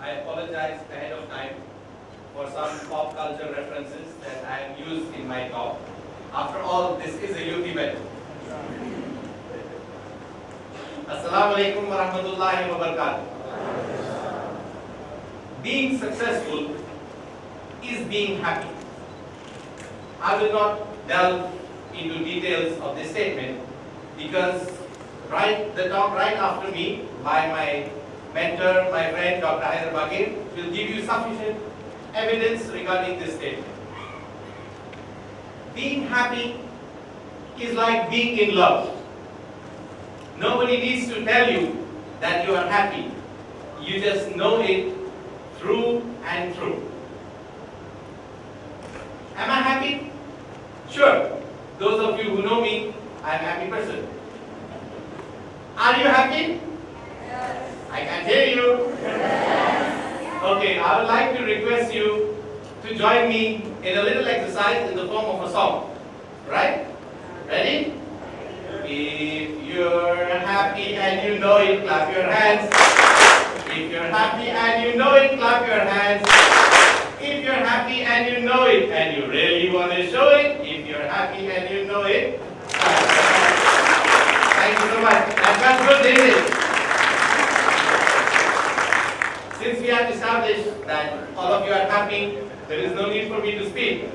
I apologize ahead of time for some pop culture references that I have used in my talk. After all, this is a youth event. Assalamu alaikum wa rahmatullahi wa barakatuh. Being successful is being happy. I will not delve into details of this statement because the talk right after me by my mentor, my friend Dr. Hyder Ali will give you sufficient evidence regarding this statement. Being happy is like being in love. Nobody needs to tell you that you are happy. You just know it through and through. Am I happy? Sure. Those of you who know me, I am a happy person. Are you happy? Yes. I can hear you. Yes. Okay, I would like to request you to join me in a little exercise in the form of a song. Right? Ready? If you're happy and you know it, clap your hands. If you're happy and you know it, clap your hands. If you're happy and you know it and you really want to show it, if you're happy and you know it, thank you so much. That felt good, didn't it? Since we have established that all of you are happy, there is no need for me to speak.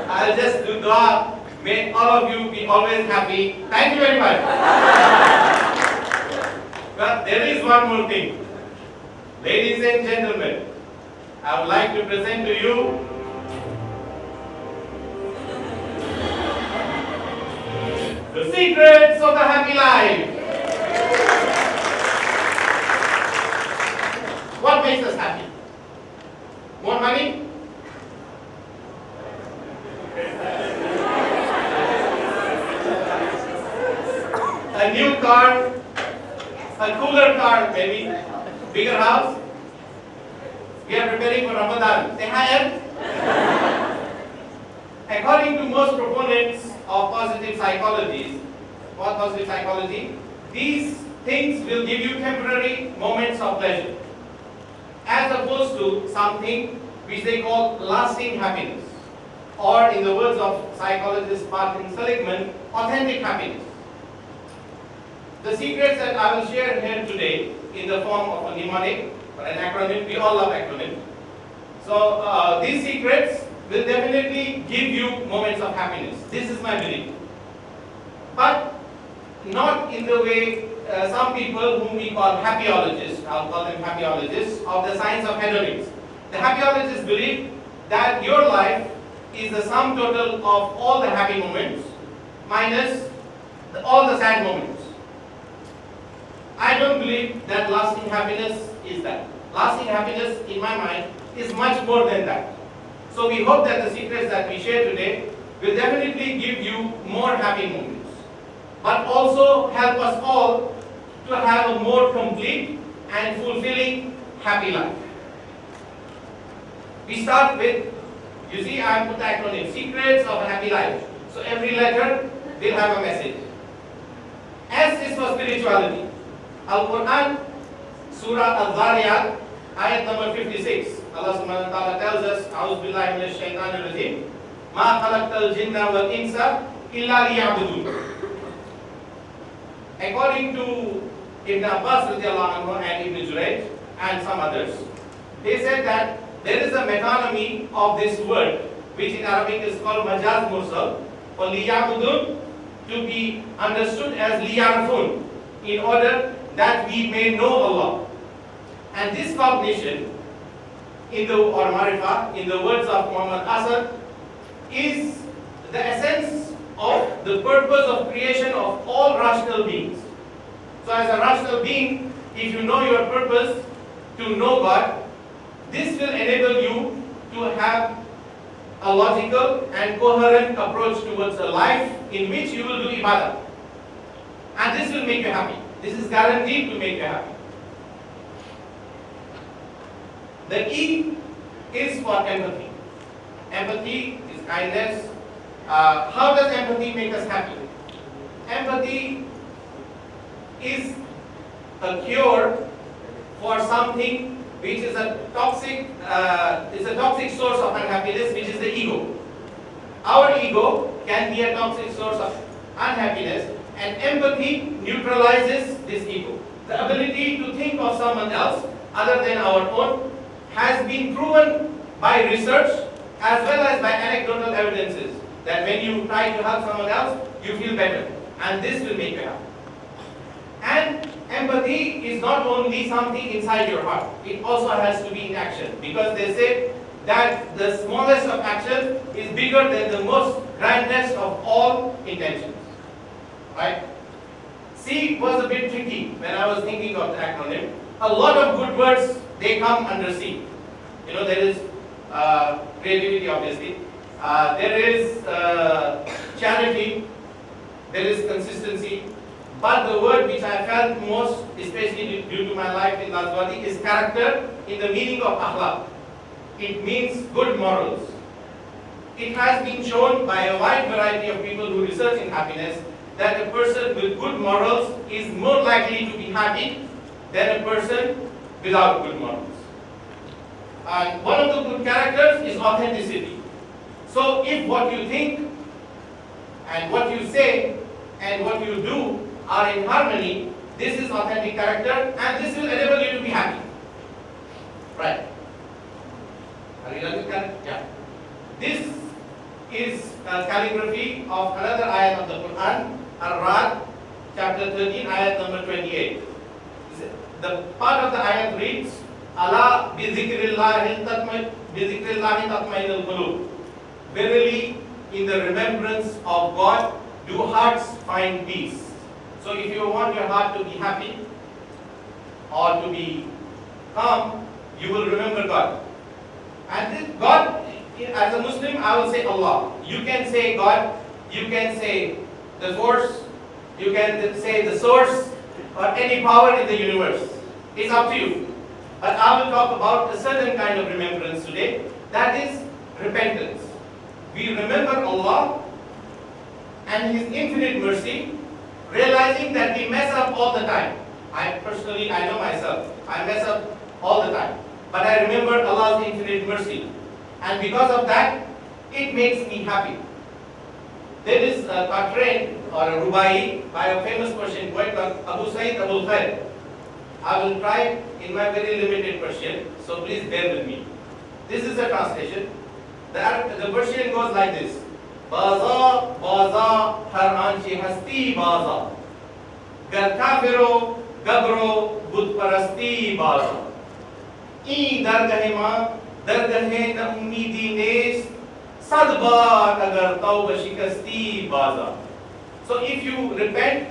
I'll just do dua. May all of you be always happy. Thank you very much. But there is one more thing. Ladies and gentlemen, I would like to present to you the secrets of the happy life. What makes us happy? More money? A new car? A cooler car maybe? Bigger house? We are preparing for Ramadan. Say hi, Ed. According to most proponents of positive psychology, these things will give you temporary moments of pleasure, as opposed to something which they call lasting happiness, or in the words of psychologist Martin Seligman, authentic happiness. The secrets that I will share here today in the form of a mnemonic or an acronym, we all love acronyms. So these secrets will definitely give you moments of happiness. This is my belief. But not in the way some people whom we call happyologists, I'll call them happyologists, of the science of hedonics. The happyologists believe that your life is the sum total of all the happy moments minus all the sad moments. I don't believe that lasting happiness is that. Lasting happiness, in my mind, is much more than that. So we hope that the secrets that we share today will definitely give you more happy moments, but also help us all to have a more complete and fulfilling happy life. We start with, you see, I have put the acronym, secrets of a happy life. So every letter will have a message. S is for spirituality. Al-Quran, Surah Al-Zariyat, ayat number 56. Allah subhanahu wa ta'ala tells us, A'udhu billahi minash shaitanir rajim, Ma khalaqtal jinna wal insa illa liya'budun. According to Ibn Abbas radiallahu anhu and Ibn Jurayj and some others, they said that there is a metonymy of this word, which in Arabic is called majaz mursal, for liya'budun, to be understood as liya'rafun, in order that we may know Allah. And this cognition, or marifa, in the words of Muhammad Asad, is the essence of the purpose of creation of all rational beings. So as a rational being, if you know your purpose to know God, this will enable you to have a logical and coherent approach towards a life in which you will do ibadah. And this will make you happy. This is guaranteed to make you happy. The E is for empathy. Empathy is kindness. How does empathy make us happy? Empathy is a cure for something which is a toxic source of unhappiness, which is the ego. Our ego can be a toxic source of unhappiness, and empathy neutralizes this ego. The ability to think of someone else other than our own has been proven by research as well as by anecdotal evidences that when you try to help someone else, you feel better, and this will make you happy. And empathy is not only something inside your heart, it also has to be in action, because they say that the smallest of action is bigger than the most grandest of all intentions. Right? C was a bit tricky when I was thinking of the acronym. A lot of good words, they come under C. You know, there is creativity, obviously. There is charity. There is consistency. But the word which I felt most, especially due to my life in Lazuardi, is character in the meaning of akhlaq. It means good morals. It has been shown by a wide variety of people who research in happiness that a person with good morals is more likely to be happy than a person without good morals. And one of the good characters is authenticity. So if what you think and what you say and what you do are in harmony, this is authentic character, and this will enable you to be happy. Right? Are you done with that? Yeah. This is a calligraphy of another ayat of the Quran, Ar-Ra'd, chapter 13, ayat number 28. The part of the ayat reads, Allah bi zikrillahi tatma'innul qulub. Verily, in the remembrance of God, do hearts find peace. So if you want your heart to be happy or to be calm, you will remember God. And this God, as a Muslim, I will say Allah. You can say God, you can say the force, you can say the source, or any power in the universe. It's up to you. But I will talk about a certain kind of remembrance today, that is repentance. We remember Allah and His infinite mercy, realizing that we mess up all the time. I know myself, I mess up all the time. But I remember Allah's infinite mercy. And because of that, it makes me happy. There is a quatrain or a rubai by a famous Persian poet called Abu Sayyid Abul Khair. I will try in my very limited Persian, so please bear with me. This is the translation. The Persian goes like this. Baza, baza, har anchi hasti baza. Gar kafiro, gabro, bud parasti baza. E dargahe ma, dargahe na ummidi nes, sadbar agar tauba shikasti baza. So if you repent,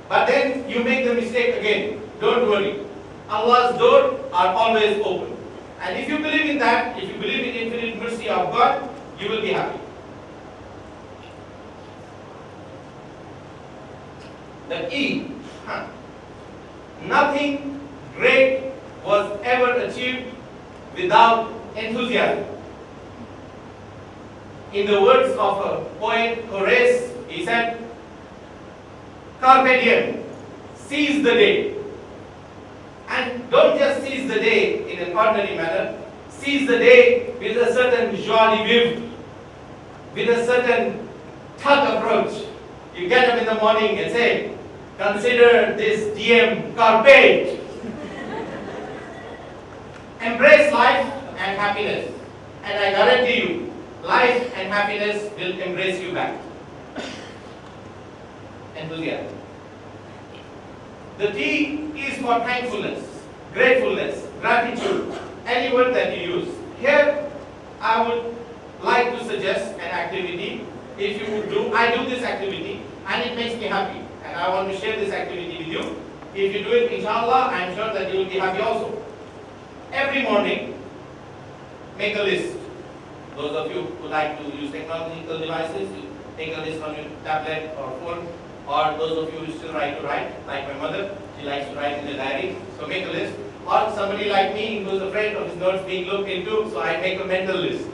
but then you make the mistake again, don't worry. Allah's doors are always open. And if you believe in that, if you believe in infinite mercy of God, you will be happy. The E. Nothing great was ever achieved without enthusiasm. In the words of a poet, Horace, he said, Carpe diem, seize the day. And don't just seize the day in an ordinary manner, seize the day with a certain joie de vivre, with a certain thug approach. You get up in the morning and say, consider this DM carpe. Embrace life and happiness. And I guarantee you, life and happiness will embrace you back. Enthusiasm. The T is for thankfulness, gratefulness, gratitude, any word that you use. Here, I would like to suggest an activity. If you would do, I do this activity and it makes me happy. And I want to share this activity with you. If you do it, inshallah, I am sure that you will be happy also. Every morning, make a list. Those of you who like to use technological devices, you take a list on your tablet or phone. Or those of you who still like to write, like my mother, she likes to write in the diary, so make a list. Or somebody like me who's afraid of his notes being looked into, so I make a mental list.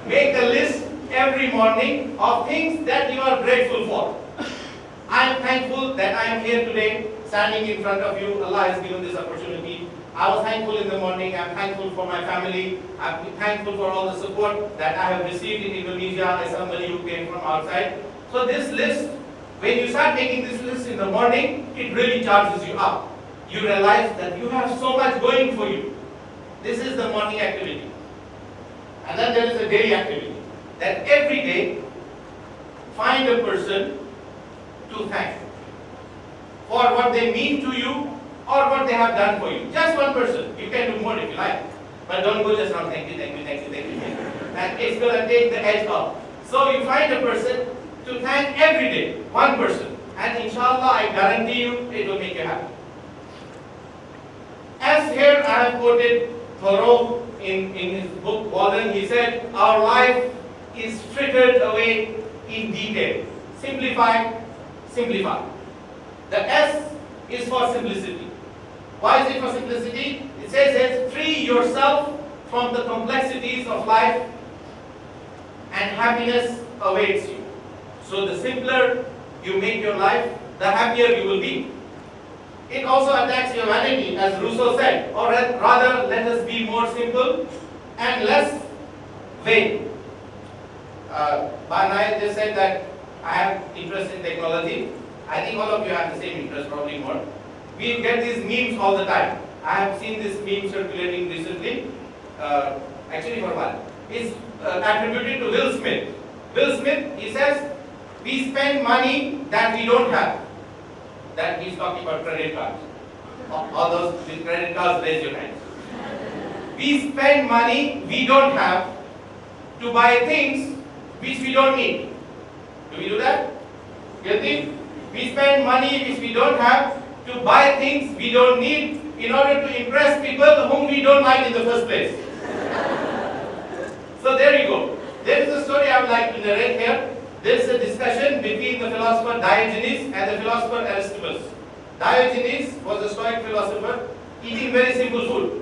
Make a list every morning of things that you are grateful for. I am thankful that I am here today, standing in front of you. Allah has given this opportunity I was thankful in the morning, I'm thankful for my family, I'm thankful for all the support that I have received in Indonesia as somebody who came from outside. So this list, when you start making this list in the morning, it really charges you up. You realize that you have so much going for you. This is the morning activity. And then there is a daily activity. That every day, find a person to thank for what they mean to you or what they have done for you. Just one person. You can do more if you like. But don't go just on thank you, thank you, thank you, thank you, thank you. And it's going to take the edge off. So you find a person to thank every day. One person. And inshallah, I guarantee you, it will make you happy. As here I have quoted Thoreau in his book, Walden, he said, our life is frittered away in detail. Simplify, simplify. The S is for simplicity. Why is it for simplicity? It says free yourself from the complexities of life and happiness awaits you. So the simpler you make your life, the happier you will be. It also attacks your vanity, as Rousseau said, or rather, let us be more simple and less vain. Barnay just said that I have interest in technology. I think all of you have the same interest, probably more. We get these memes all the time. I have seen this meme circulating recently, actually for a while. It's attributed to Will Smith. Will Smith, he says, we spend money that we don't have. That he's talking about credit cards. All those with credit cards, raise your hands. We spend money we don't have to buy things which we don't need. Do we do that? Guilty? We spend money which we don't have to buy things we don't need in order to impress people whom we don't like in the first place. So there you go. There is a story I would like to narrate here. There is a discussion between the philosopher Diogenes and the philosopher Aristippus. Diogenes was a Stoic philosopher eating very simple food.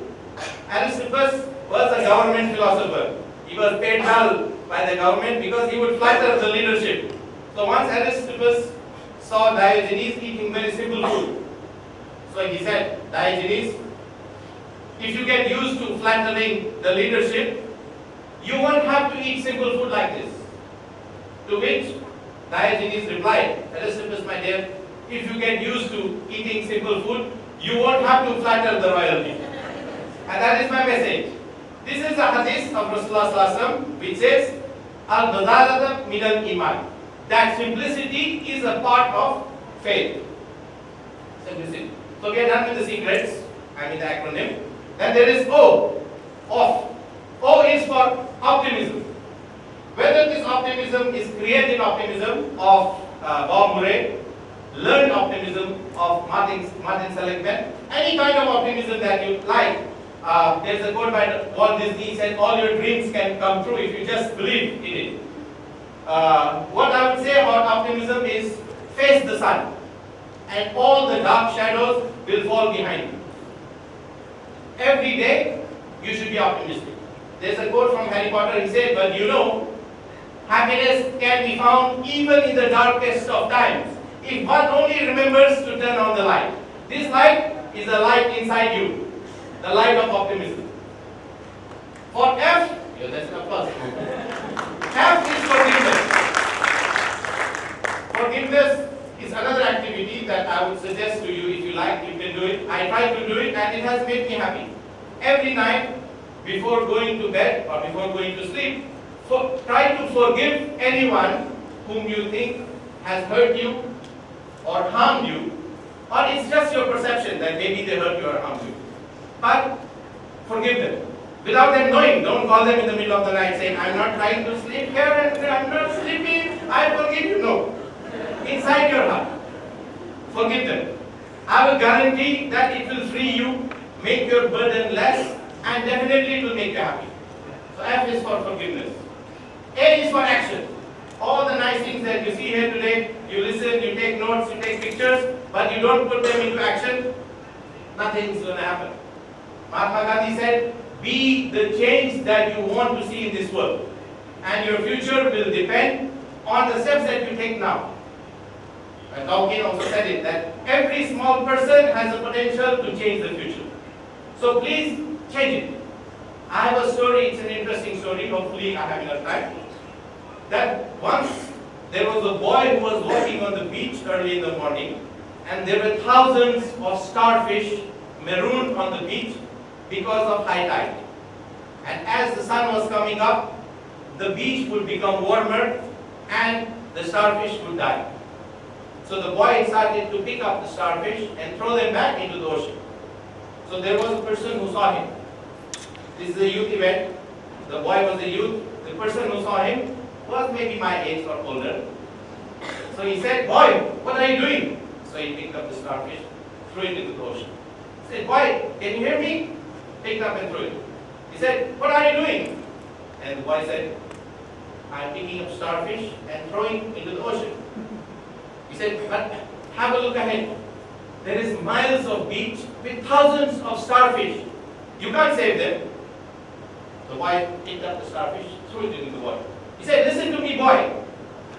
Aristippus was a government philosopher. He was paid well by the government because he would flatter the leadership. So once Aristippus saw Diogenes eating very simple food, so he said, Diogenes, if you get used to flattering the leadership, you won't have to eat simple food like this. To which Diogenes replied, Aristippus, my dear, if you get used to eating simple food, you won't have to flatter the royalty. And that is my message. This is a hadith of Rasulullah which says, Al-Badalata min al-Iman. That simplicity is a part of faith. Simplicity. So we are done with the secrets, I mean the acronym. Then there is O, of. O is for optimism. Whether this optimism is creative optimism of Bob Murray, learned optimism of Martin Seligman, any kind of optimism that you like. There's a quote by Walt Disney, he said, all your dreams can come true if you just believe in it. What I would say about optimism is face the sun and all the dark shadows will fall behind you. Every day you should be optimistic. There's a quote from Harry Potter, he said, but you know, happiness can be found even in the darkest of times if one only remembers to turn on the light. This light is a light inside you, the light of optimism. For F, yeah, that's an applause. F is forgiveness. Forgiveness is another activity that I would suggest to you. If you like, you can do it. I try to do it and it has made me happy. Every night, before going to bed or before going to sleep, try to forgive anyone whom you think has hurt you or harmed you, or it's just your perception that maybe they hurt you or harmed you. But forgive them without them knowing. Don't call them in the middle of the night saying, I'm not trying to sleep here and I'm not sleeping, I forgive you. No. Inside your heart, forgive them. I will guarantee that it will free you, make your burden less, and definitely it will make you happy. So F is for forgiveness. A is for action. All the nice things that you see here today, you listen, you take notes, you take pictures, but you don't put them into action, nothing is going to happen. Mahatma Gandhi said, be the change that you want to see in this world. And your future will depend on the steps that you take now. Tolkien also said it, that every small person has the potential to change the future. So please change it. I have a story, it's an interesting story, hopefully I have enough time. That once there was a boy who was walking on the beach early in the morning, and there were thousands of starfish marooned on the beach because of high tide. And as the sun was coming up, the beach would become warmer and the starfish would die. So the boy started to pick up the starfish and throw them back into the ocean. So there was a person who saw him. This is a youth event. The boy was a youth. The person who saw him was maybe my age or older. So he said, "Boy, what are you doing?" So he picked up the starfish, threw it into the ocean. He said, "Boy, can you hear me?" Picked up and threw it. He said, "What are you doing?" And the boy said, "I'm picking up starfish and throwing into the ocean." He said, "But have a look ahead. There is miles of beach with thousands of starfish. You can't save them." The boy picked up the starfish, threw it into the water. He said, "Listen to me, boy.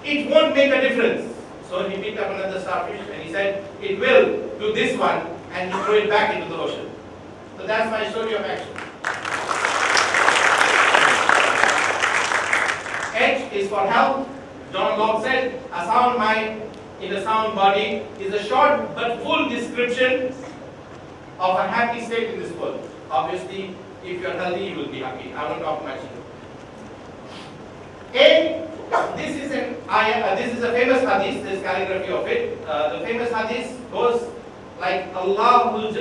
It won't make a difference." So he picked up another starfish and he said, "It will to this one," and he threw it back into the ocean. So that's my story of action. H is for health. John Locke said, "A sound mind in a sound body is a short but full description of a happy state in this world." Obviously, if you are healthy, you will be happy. I won't talk much. A, this is a famous hadith. There's calligraphy of it. The famous hadith goes like Allahu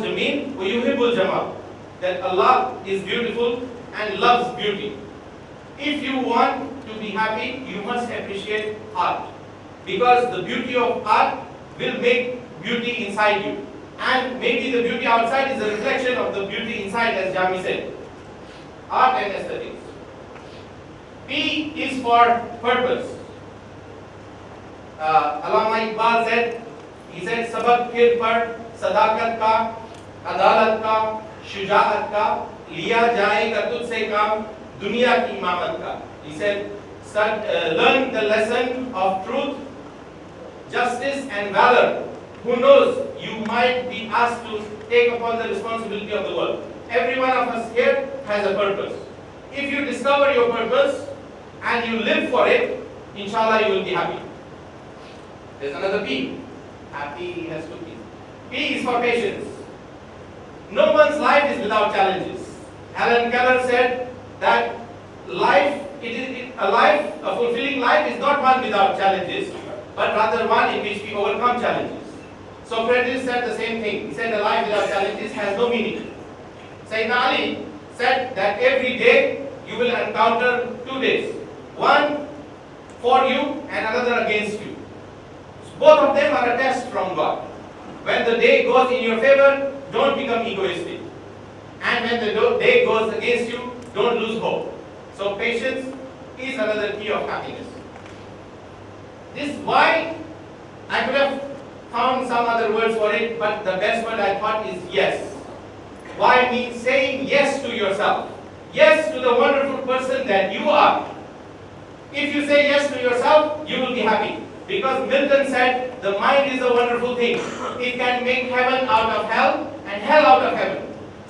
Jameel wa yuhibbul Jamal. That Allah is beautiful and loves beauty. If you want to be happy, you must appreciate art, because the beauty of art will make beauty inside you, and maybe the beauty outside is a reflection of the beauty inside, as Jami said. Art and aesthetics. P is for purpose. Allama Iqbal said, he said, "Sabak fir par sadakat ka, adalat ka, shujaat ka, liya jayega tujhse kam, duniya ki imamat ka." He said, learn the lesson of truth, justice and valor. Who knows, you might be asked to take upon the responsibility of the world. Every one of us here has a purpose. If you discover your purpose and you live for it, inshallah you will be happy. There's another P. Happy has two P's. P is for patience. No one's life is without challenges. Helen Keller said that a fulfilling life is not one without challenges, but rather one in which we overcome challenges. Socrates said the same thing. He said a life without challenges has no meaning. Hyder Ali said that every day you will encounter 2 days. One for you and another against you. Both of them are a test from God. When the day goes in your favor, don't become egoistic. And when the day goes against you, don't lose hope. So patience is another key of happiness. This why, I could have found some other words for it, but the best word I thought is yes. Why means saying yes to yourself. Yes to the wonderful person that you are. If you say yes to yourself, you will be happy. Because Milton said, the mind is a wonderful thing. It can make heaven out of hell and hell out of heaven.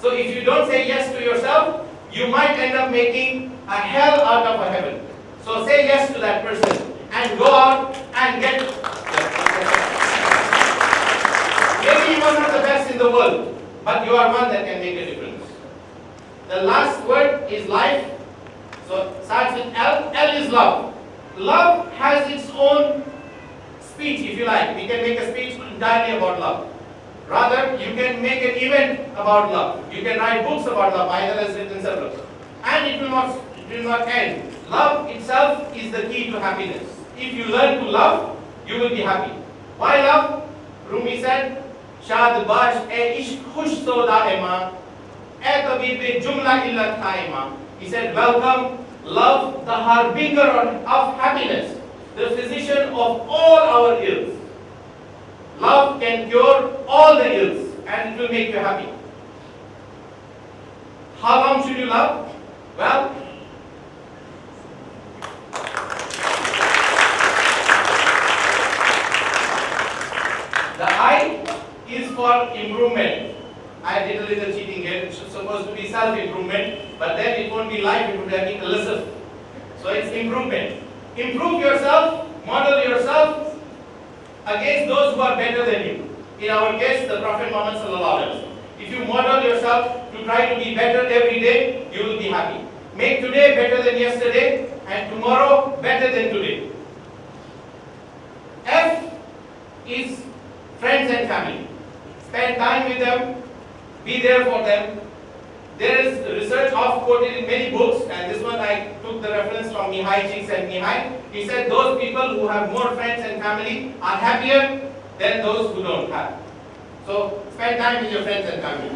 So if you don't say yes to yourself, you might end up making a hell out of a heaven. So say yes to that person and go out and get. Maybe you are not the best in the world, but you are one that can make a difference. The last word is life. So starts with L. L is love. Love has its own speech, if you like. We can make a speech entirely about love. Rather, you can make an event about love. You can write books about love. Hyder has written several. And it will not end. Love itself is the key to happiness. If you learn to love, you will be happy. Why love? Rumi said, "Shad bash e ishq khush so daima, e kabir be jumla illat qaima." He said, "Welcome, love, the harbinger of happiness, the physician of all our ills." Love can cure all the ills and it will make you happy. How long should you love? Well, the I is for improvement. I I did a little cheating here. It's supposed to be self-improvement, but then it won't be life, it would have been illicit. So it's improvement. Improve yourself, model yourself against those who are better than you. In our case, the Prophet Muhammad sallallahu alaihi wasallam. If you model yourself to try to be better every day, you will be happy. Make today better than yesterday, and tomorrow better than today. F is friends and family. Spend time with them, be there for them. There is research of quoted in many books, and this one I took the reference from Mihai. He said those people who have more friends and family are happier than those who don't have. So spend time with your friends and family.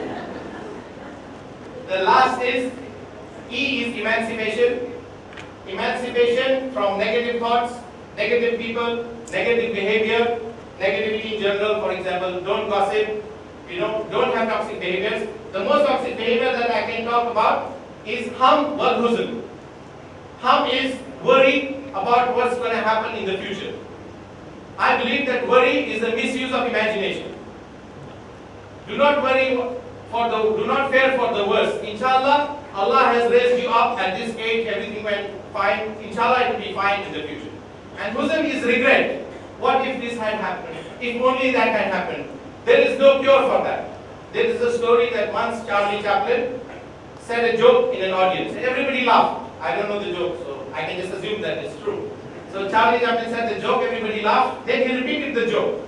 The last is E is emancipation. Emancipation from negative thoughts, negative people, negative behavior, negativity in general. For example, don't gossip, don't have toxic behaviors. The most toxic behavior that I can talk about is hum wal huzn. Hum is worry about what's going to happen in the future. I believe that worry is a misuse of imagination. Do not fear for the worst. Inshallah, Allah has raised you up at this age, everything went fine. Inshallah, it will be fine in the future. And huzn is regret. What if this had happened? If only that had happened. There is no cure for that. There is a story that once Charlie Chaplin said a joke in an audience. Everybody laughed. I don't know the joke, so I can just assume that it's true. So Charlie Chaplin said the joke, everybody laughed. Then he repeated the joke.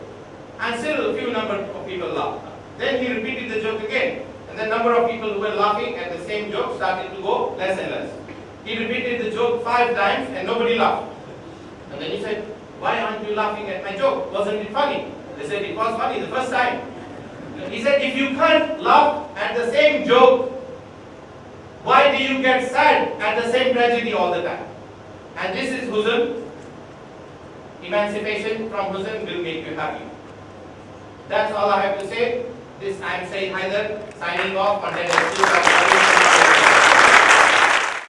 And still a few number of people laughed. Then he repeated the joke again. And the number of people who were laughing at the same joke started to go less and less. He repeated the joke 5 times and nobody laughed. And then he said, why aren't you laughing at my joke? Wasn't it funny? They said it was funny the first time. He said, if you can't laugh at the same joke, why do you get sad at the same tragedy all the time? And this is huzn. Emancipation from huzn will make you happy. That's all I have to say. This I am saying Hyder, signing off on TEDxYouth.